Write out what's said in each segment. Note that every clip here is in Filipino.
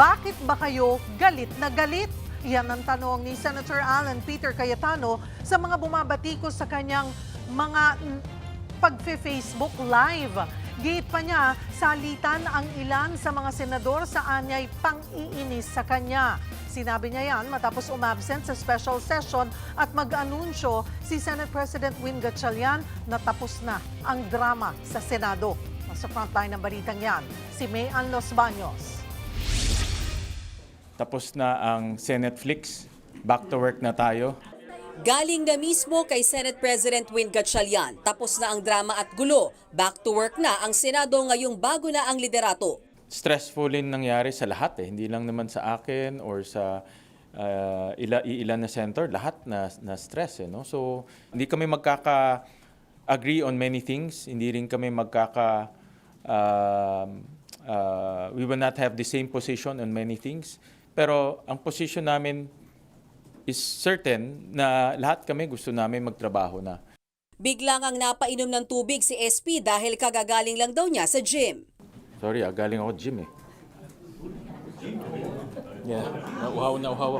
Bakit ba kayo galit na galit? Yan ang tanong ni Senator Alan Peter Cayetano sa mga bumabatikos sa kanyang mga pag-Facebook Live. Gate pa niya, salitan ang ilan sa mga senador sa anyay pang-iinis sa kanya. Sinabi niya yan matapos umabsent sa special session at mag-anunsyo si Senate President Win Gatchalian na tapos na ang drama sa Senado. Sa frontline ng balitang yan, si May Ann Los Baños. Tapos na ang Senate Flix. Back to work na tayo. Galing na mismo kay Senate President Win Gatchalian. Tapos na ang drama at gulo. Back to work na ang Senado ngayong bago na ang liderato. Stressful din nangyari sa lahat eh. Hindi lang naman sa akin or sa ilan na senator. Lahat na stress eh. No? So hindi kami magkaka-agree on many things. Hindi rin kami we will not have the same position on many things. Pero ang position namin is certain na lahat kami gusto namin magtrabaho na. Biglang ang napainom ng tubig si SP dahil kagagaling lang daw niya sa gym. Sorry, galing ako gym eh. Yeah, nauhaw ako.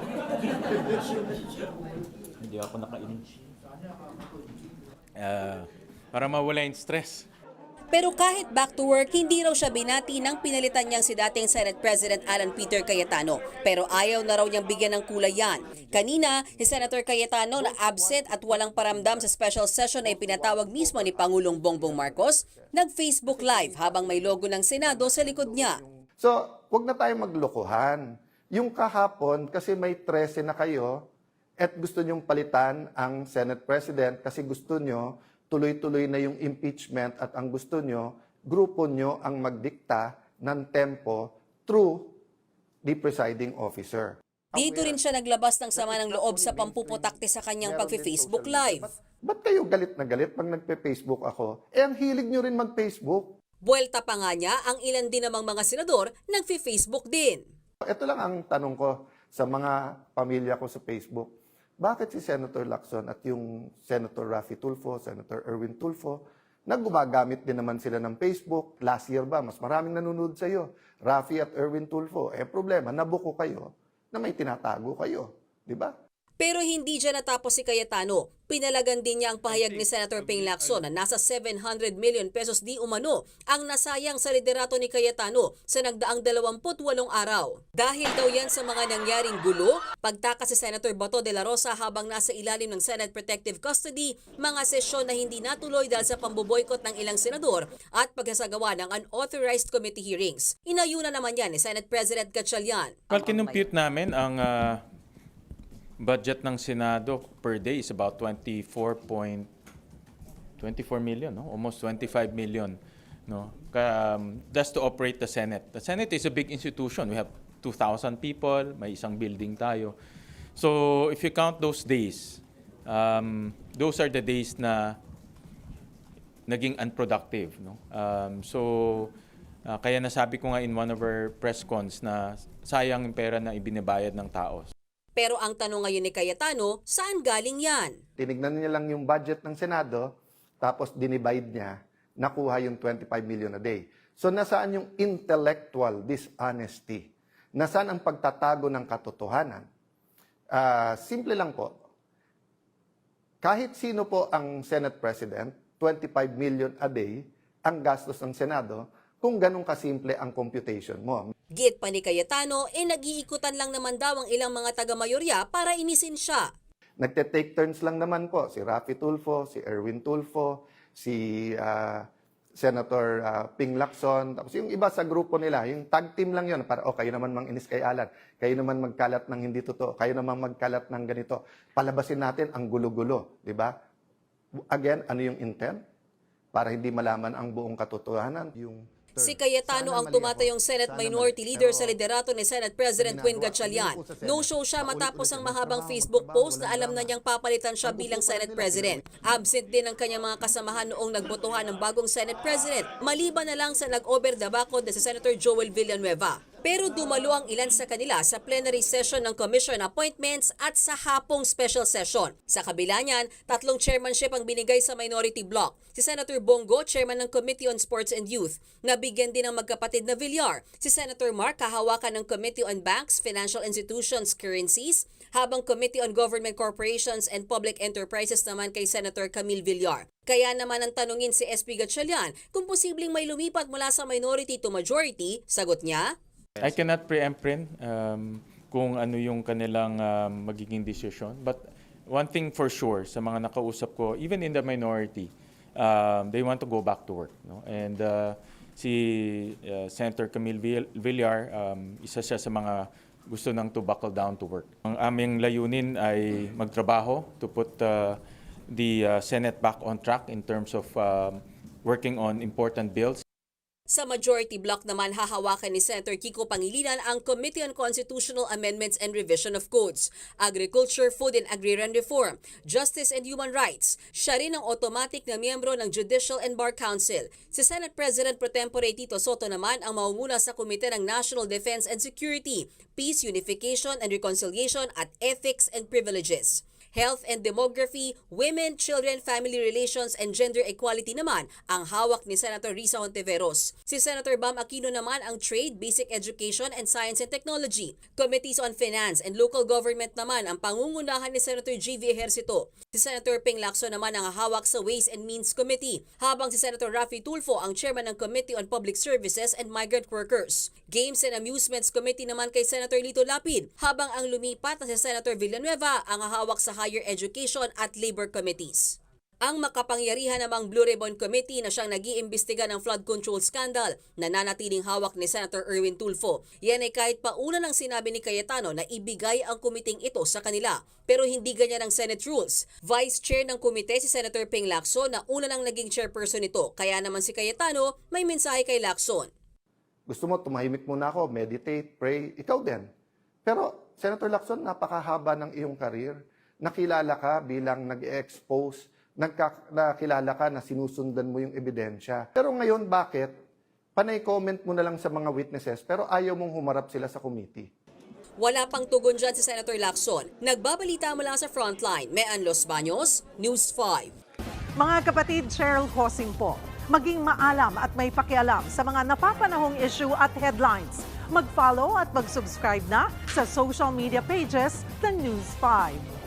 Hindi ako nakainom. Para mawala yung stress. Pero kahit back to work, hindi raw siya binati nang pinalitan niyang si dating Senate President Alan Peter Cayetano. Pero ayaw na raw niyang bigyan ng kulay yan. Kanina, si Senator Cayetano na absent at walang paramdam sa special session ay pinatawag mismo ni Pangulong Bongbong Marcos, nag-Facebook Live habang may logo ng Senado sa likod niya. So, wag na tayong maglokohan. Yung kahapon, kasi may 13 na kayo at gusto nyong palitan ang Senate President kasi gusto nyo tuloy-tuloy na yung impeachment at ang gusto nyo, grupo nyo ang magdikta ng tempo through the presiding officer. Dito rin siya naglabas ng sama ng loob sa pampuputakte sa kanyang pag-Facebook Live. Ba't kayo galit na galit pag nagpe-Facebook ako? Eh, ang hilig nyo rin mag-Facebook. Buwelta pa nga niya ang ilan din namang mga senador nagfi-Facebook din. Ito lang ang tanong ko sa mga pamilya ko sa Facebook. Bakit si Senator Lacson at yung Senator Raffy Tulfo, Senator Erwin Tulfo, gumagamit din naman sila ng Facebook? Last year ba, mas maraming nanonood sa iyo. Raffy at Erwin Tulfo, problema, nabuko kayo na may tinatago kayo. Di ba? Pero hindi dyan natapos si Cayetano. Pinalagan din niya ang pahayag ni Senator Ping Lacson na nasa 700 million pesos di umano ang nasayang sa liderato ni Cayetano sa nagdaang 28 araw. Dahil daw yan sa mga nangyaring gulo, pagtakas si Senator Bato de la Rosa habang nasa ilalim ng Senate Protective Custody, mga sesyon na hindi natuloy dahil sa pamboboykot ng ilang senador at pagsasagawa ng unauthorized committee hearings. Inayuna naman yan ni Senate President Gatchalian. Well, kinumpute namin ang budget ng Senado per day is about 24 million, no? Almost 25 million. No? That's to operate the Senate. The Senate is a big institution. We have 2,000 people, may isang building tayo. So if you count those days, those are the days na naging unproductive. No? Kaya nasabi ko nga in one of our press cons na sayang yung pera na ibinabayad ng tao. Pero ang tanong ngayon ni Cayetano, saan galing yan? Tinignan niya lang yung budget ng Senado, tapos dinivide niya, nakuha yung 25 million a day. So nasaan yung intellectual dishonesty? Nasaan ang pagtatago ng katotohanan? Simple lang po. Kahit sino po ang Senate President, 25 million a day ang gastos ng Senado, kung ganun kasimple ang computation mo. Git pa ni Cayetano, nag-iikutan lang naman daw ang ilang mga taga-mayorya para inisin siya. Nagte-take turns lang naman po si Raffy Tulfo, si Erwin Tulfo, si Senator Ping Lacson, tapos yung iba sa grupo nila, yung tag team lang yun, para kayo naman mang-inis kay Alan, kayo naman magkalat ng hindi totoo, kayo naman magkalat ng ganito. Palabasin natin ang gulo-gulo, di ba? Again, ano yung intent? Para hindi malaman ang buong katotohanan. Si Cayetano ang tumatayong Senate Minority Leader sa liderato ni Senate President Win Gatchalian. No-show siya matapos ang mahabang Facebook post na alam na niyang papalitan siya bilang Senate President. Absent din ang kanyang mga kasamahan noong nagbotohan ng bagong Senate President, maliban na lang sa nag-over the background na si Senator Joel Villanueva. Pero dumalo ang ilan sa kanila sa plenary session ng Commission Appointments at sa hapong special session. Sa kabila niyan, 3 chairmanship ang binigay sa minority bloc. Si Senator Bongo, chairman ng Committee on Sports and Youth. Nabigyan din ng magkapatid na Villar. Si Senator Mark, kahawakan ng Committee on Banks, Financial Institutions, Currencies, habang Committee on Government Corporations and Public Enterprises naman kay Senator Camille Villar. Kaya naman ang tanungin si SP Gatchalian kung posibleng may lumipat mula sa minority to majority, sagot niya, I cannot preempt kung ano yung kanilang magiging decision. But one thing for sure, sa mga nakausap ko, even in the minority, they want to go back to work. No? And si Senator Camille Villar, isa siya sa mga gusto nang to buckle down to work. Ang aming layunin ay magtrabaho to put the Senate back on track in terms of working on important bills. Sa majority bloc naman hahawakan ni Senator Kiko Pangilinan ang Committee on Constitutional Amendments and Revision of Codes, Agriculture, Food and Agrarian Reform, Justice and Human Rights. Siya rin ang automatic na miyembro ng Judicial and Bar Council. Si Senate President Pro Tempore Tito Sotto naman ang maunguna sa Komite ng National Defense and Security, Peace, Unification and Reconciliation at Ethics and Privileges. Health and Demography, Women, Children, Family Relations, and Gender Equality naman ang hawak ni Senator Risa Hontiveros. Si Senator Bam Aquino naman ang Trade, Basic Education, and Science and Technology. Committees on Finance and Local Government naman ang pangungunahan ni Senator G.V. Ejercito. Si Senator Ping Lacson naman ang hawak sa Ways and Means Committee, habang si Senator Raffy Tulfo ang chairman ng Committee on Public Services and Migrant Workers. Games and Amusements Committee naman kay Senator Lito Lapid, habang ang lumipat na si Senator Villanueva ang hawak sa Higher Education at Labor Committees. Ang makapangyarihan namang Blue Ribbon Committee na siyang nag-iimbestiga ng flood control scandal na nanatiling hawak ni Senator Erwin Tulfo. Yan ay kahit pa una nang sinabi ni Cayetano na ibigay ang kumiting ito sa kanila. Pero hindi ganyan ang Senate rules. Vice Chair ng komite si Senator Ping Lacson na una nang naging chairperson nito. Kaya naman si Cayetano may mensahe kay Lacson. Gusto mo, tumahimik muna ako, meditate, pray, ikaw din. Pero, Senator Lacson, napakahaba ng iyong career. Nakilala ka bilang nag-expose, nakilala ka na sinusundan mo yung ebidensya. Pero ngayon, bakit? Panay comment mo na lang sa mga witnesses, pero ayaw mong humarap sila sa committee. Wala pang tugon dyan si Senator Lacson. Nagbabalita mula sa Frontline, Mean Los Baños, News 5. Mga kapatid, Cheryl Hosing po. Maging maalam at may pakialam sa mga napapanahong issue at headlines. Mag-follow at mag-subscribe na sa social media pages ng News 5.